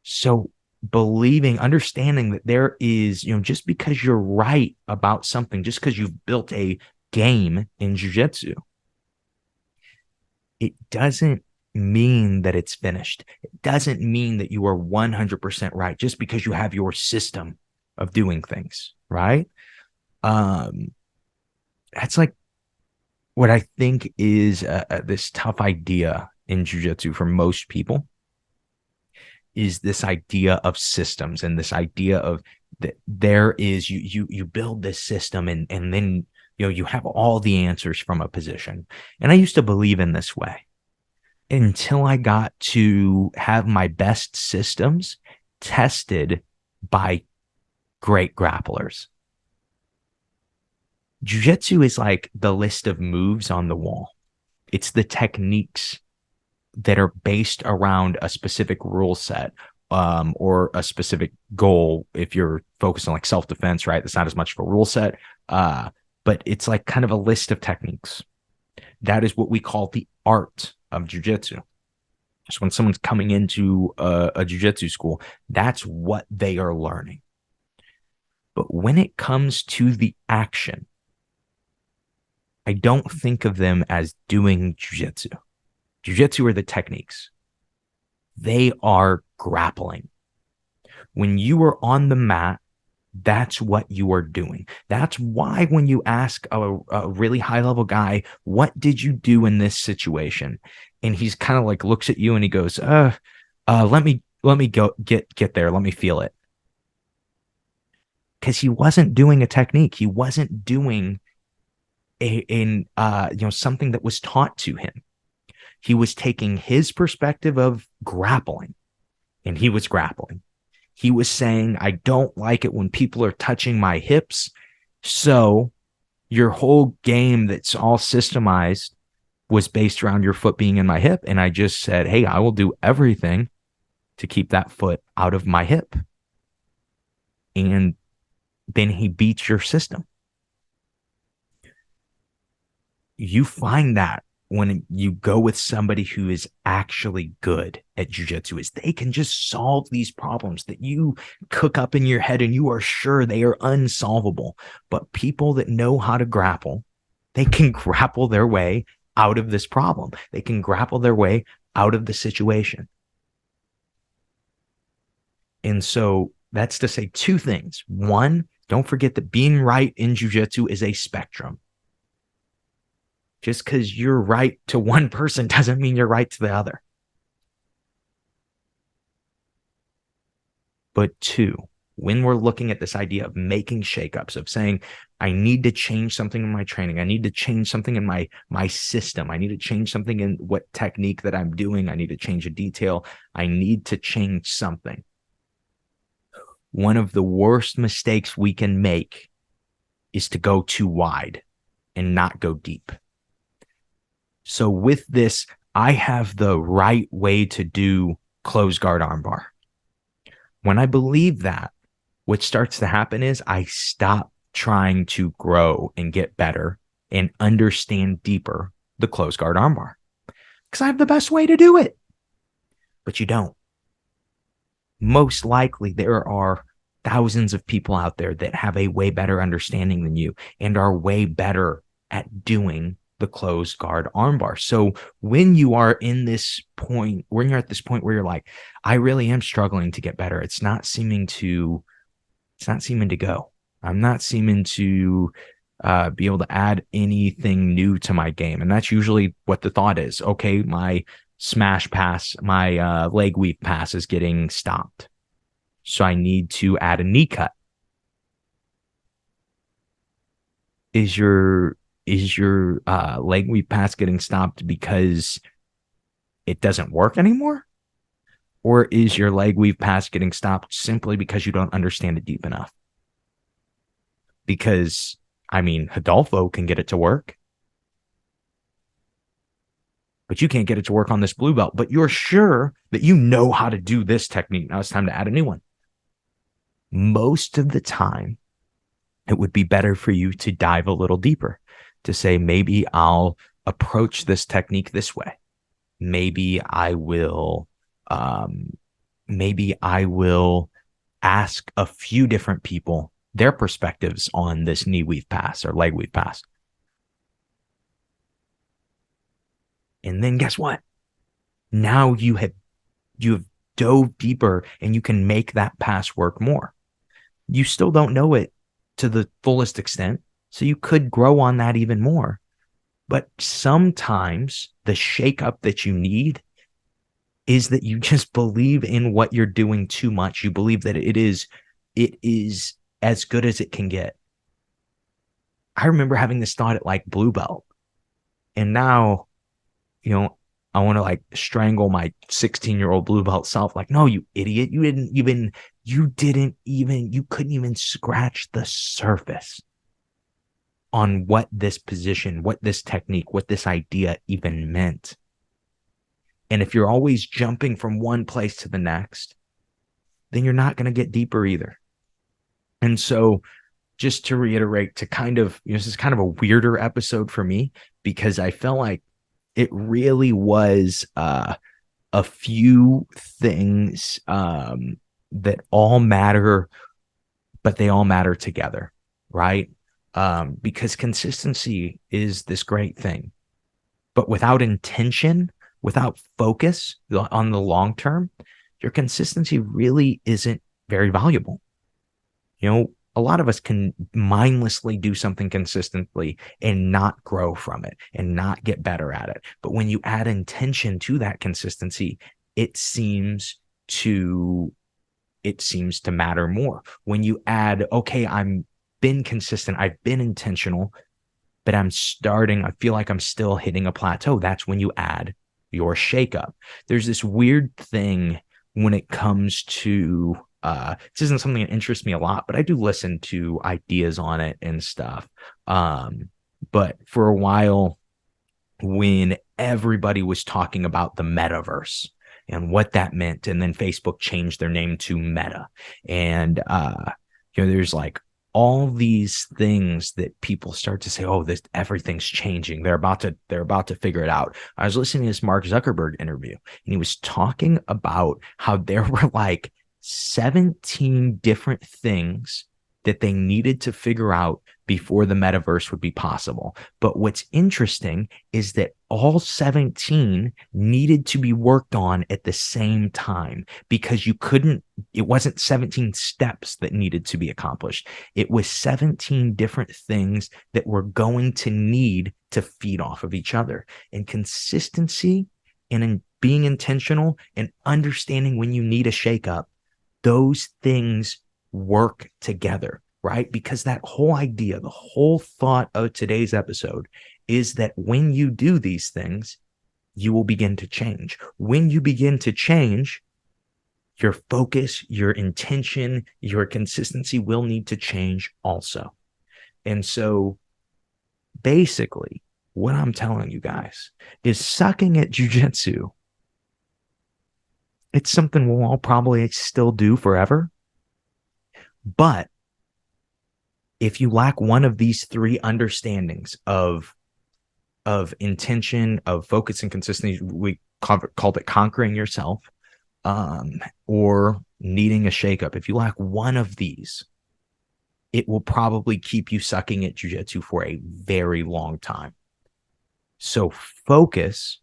So understanding that there is, just because you're right about something, just because you've built a game in jiu-jitsu, it doesn't mean that it's finished. It doesn't mean that you are 100% right just because you have your system of doing things, right? That's like what I think is this tough idea in jiu-jitsu for most people is this idea of systems and this idea of that there is you build this system and then you have all the answers from a position. And I used to believe in this way until I got to have my best systems tested by great grapplers. Jiu-jitsu is like the list of moves on the wall. It's the techniques that are based around a specific rule set, or a specific goal. If you're focused on like self-defense, right? That's not as much of a rule set, but it's like kind of a list of techniques. That is what we call the art of jiu-jitsu. So when someone's coming into a jiu-jitsu school, that's what they are learning. But when it comes to the action, I don't think of them as doing jiu-jitsu. Jiu-jitsu are the techniques. They are grappling. When you are on the mat, that's what you are doing. That's why when you ask a really high level guy, what did you do in this situation? And he's kind of like looks at you and he goes, let me go get there. Let me feel it. Because he wasn't doing a technique. He wasn't doing something that was taught to him. He was taking his perspective of grappling, and he was grappling. He was saying, I don't like it when people are touching my hips. So your whole game that's all systemized was based around your foot being in my hip. And I just said, hey, I will do everything to keep that foot out of my hip. And then he beats your system. You find that when you go with somebody who is actually good at jiu-jitsu, is they can just solve these problems that you cook up in your head and you are sure they are unsolvable. But people that know how to grapple, they can grapple their way out of this problem. They can grapple their way out of the situation. And so that's to say two things. One, don't forget that being right in jiu-jitsu is a spectrum. Just because you're right to one person doesn't mean you're right to the other. But two, when we're looking at this idea of making shakeups, of saying, I need to change something in my training, I need to change something in my system, I need to change something in what technique that I'm doing, I need to change a detail, I need to change something. One of the worst mistakes we can make is to go too wide and not go deep. So with this, I have the right way to do closed guard armbar. When I believe that, what starts to happen is I stop trying to grow and get better and understand deeper the closed guard armbar because I have the best way to do it. But you don't. Most likely, there are thousands of people out there that have a way better understanding than you and are way better at doing the closed guard armbar. So when you are in this point, when you're at this point where you're like, I really am struggling to get better, it's not seeming to go. I'm not seeming to be able to add anything new to my game. And that's usually what the thought is. Okay, my smash pass, my leg weave pass is getting stopped. So I need to add a knee cut. Is your leg weave pass getting stopped because it doesn't work anymore? Or is your leg weave pass getting stopped simply because you don't understand it deep enough? Because, I mean, Hidalgo can get it to work, but you can't get it to work on this blue belt, but you're sure that you know how to do this technique. Now it's time to add a new one. Most of the time, it would be better for you to dive a little deeper, to say, maybe I'll approach this technique this way. Maybe I will ask a few different people their perspectives on this knee weave pass or leg weave pass. And then guess what? Now you have dove deeper and you can make that pass work more. You still don't know it to the fullest extent, so you could grow on that even more. But sometimes the shakeup that you need is that you just believe in what you're doing too much. You believe that it is as good as it can get. I remember having this thought at like blue belt, and now, you know, I want to like strangle my 16-year-old blue belt self. Like, no, you idiot. You couldn't even scratch the surface on what this position, what this technique, what this idea even meant. And if you're always jumping from one place to the next, then you're not going to get deeper either. And so just to reiterate, to kind of, this is kind of a weirder episode for me because I felt like it really was a few things that all matter, but they all matter together, right? Because consistency is this great thing, but without intention, without focus on the long term, your consistency really isn't very valuable. A lot of us can mindlessly do something consistently and not grow from it and not get better at it. But when you add intention to that consistency, it seems to matter more. When you add, okay, I've been consistent, I've been intentional, but I feel like I'm still hitting a plateau. That's when you add your shakeup. There's this weird thing when it comes to this isn't something that interests me a lot, but I do listen to ideas on it and stuff. But for a while, when everybody was talking about the metaverse and what that meant, and then Facebook changed their name to Meta, and there's like all these things that people start to say, oh, everything's changing. They're about to figure it out. I was listening to this Mark Zuckerberg interview, and he was talking about how there were like 17 different things that they needed to figure out before the metaverse would be possible. But what's interesting is that all 17 needed to be worked on at the same time, because it wasn't 17 steps that needed to be accomplished. It was 17 different things that were going to need to feed off of each other. And consistency and in being intentional and understanding when you need a shakeup, those things work together, right? Because that whole idea, the whole thought of today's episode is that when you do these things, you will begin to change. When you begin to change, your focus, your intention, your consistency will need to change also. And so basically, what I'm telling you guys is sucking at jiu-jitsu. It's something we'll all probably still do forever. But if you lack one of these three understandings of intention, of focus and consistency, we called it conquering yourself, or needing a shakeup. If you lack one of these, it will probably keep you sucking at jiu-jitsu for a very long time. So focus.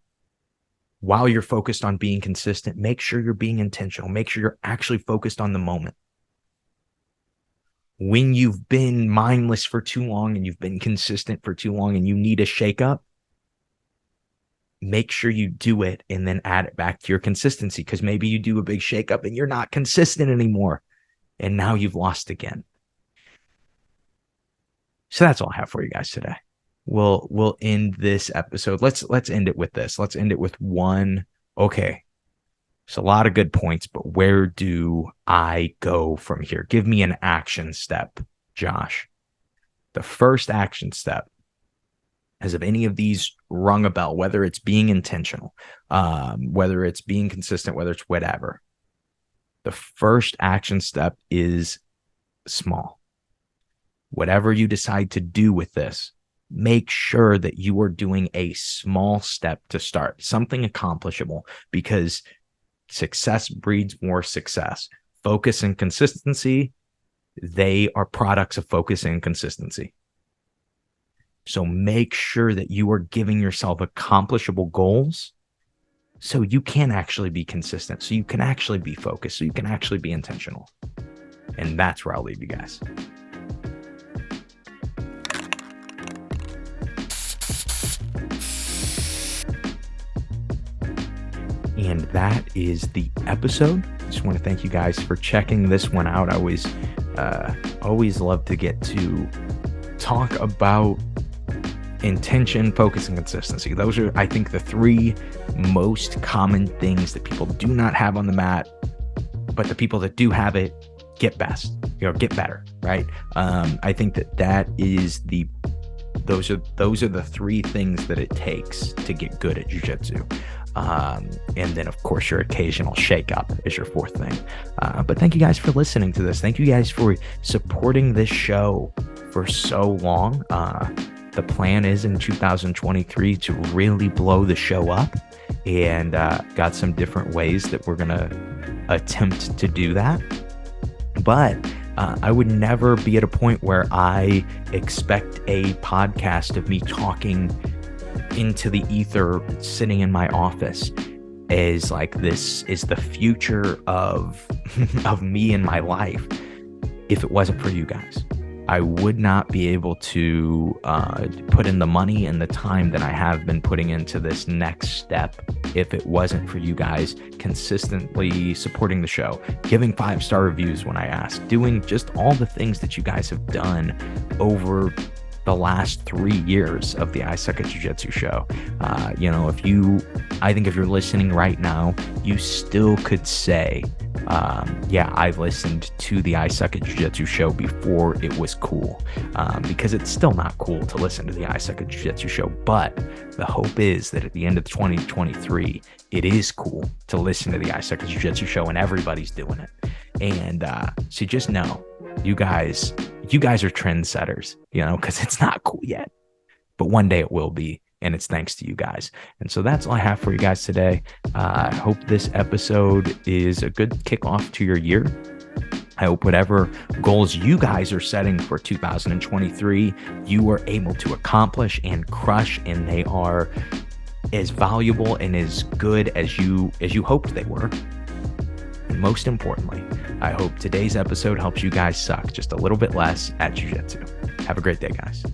While you're focused on being consistent, make sure you're being intentional. Make sure you're actually focused on the moment. When you've been mindless for too long and you've been consistent for too long and you need a shakeup, make sure you do it and then add it back to your consistency, because maybe you do a big shakeup and you're not consistent anymore, and now you've lost again. So that's all I have for you guys today. We'll end this episode. Let's end it with this. Let's end it with one. Okay, it's a lot of good points, but where do I go from here? Give me an action step, Josh. The first action step, has of any of these rung a bell, whether it's being intentional, whether it's being consistent, whether it's whatever. The first action step is small. Whatever you decide to do with this, make sure that you are doing a small step to start, something accomplishable, because success breeds more success. Focus and consistency, they are products of focus and consistency. So make sure that you are giving yourself accomplishable goals so you can actually be consistent, so you can actually be focused, so you can actually be intentional. And that's where I'll leave you guys. And that is the episode. I just want to thank you guys for checking this one out. I always love to get to talk about intention, focus, and consistency. Those are, I think, the three most common things that people do not have on the mat, but the people that do have it get get better, right? I think that is those are the three things that it takes to get good at jiu-jitsu. And then, of course, your occasional shake-up is your fourth thing. But thank you guys for listening to this. Thank you guys for supporting this show for so long. The plan is in 2023 to really blow the show up, and got some different ways that we're going to attempt to do that. But I would never be at a point where I expect a podcast of me talking into the ether, sitting in my office, as like this is the future of me and my life. If it wasn't for you guys, I would not be able to put in the money and the time that I have been putting into this next step if it wasn't for you guys consistently supporting the show, giving 5-star reviews when I ask, doing just all the things that you guys have done over the last 3 years of the I Suck at Jiu-Jitsu show. I think if you're listening right now, you still could say, I've listened to the I Suck at Jiu-Jitsu show before it was cool, because it's still not cool to listen to the I Suck at Jiu-Jitsu show. But the hope is that at the end of 2023, it is cool to listen to the I Suck at Jiu-Jitsu show, and everybody's doing it. And so just know, you guys are trendsetters, because it's not cool yet, but one day it will be. And it's thanks to you guys. And so that's all I have for you guys today. I hope this episode is a good kickoff to your year. I hope whatever goals you guys are setting for 2023, you are able to accomplish and crush, and they are as valuable and as good as you hoped they were. And most importantly, I hope today's episode helps you guys suck just a little bit less at jiu-jitsu. Have a great day, guys.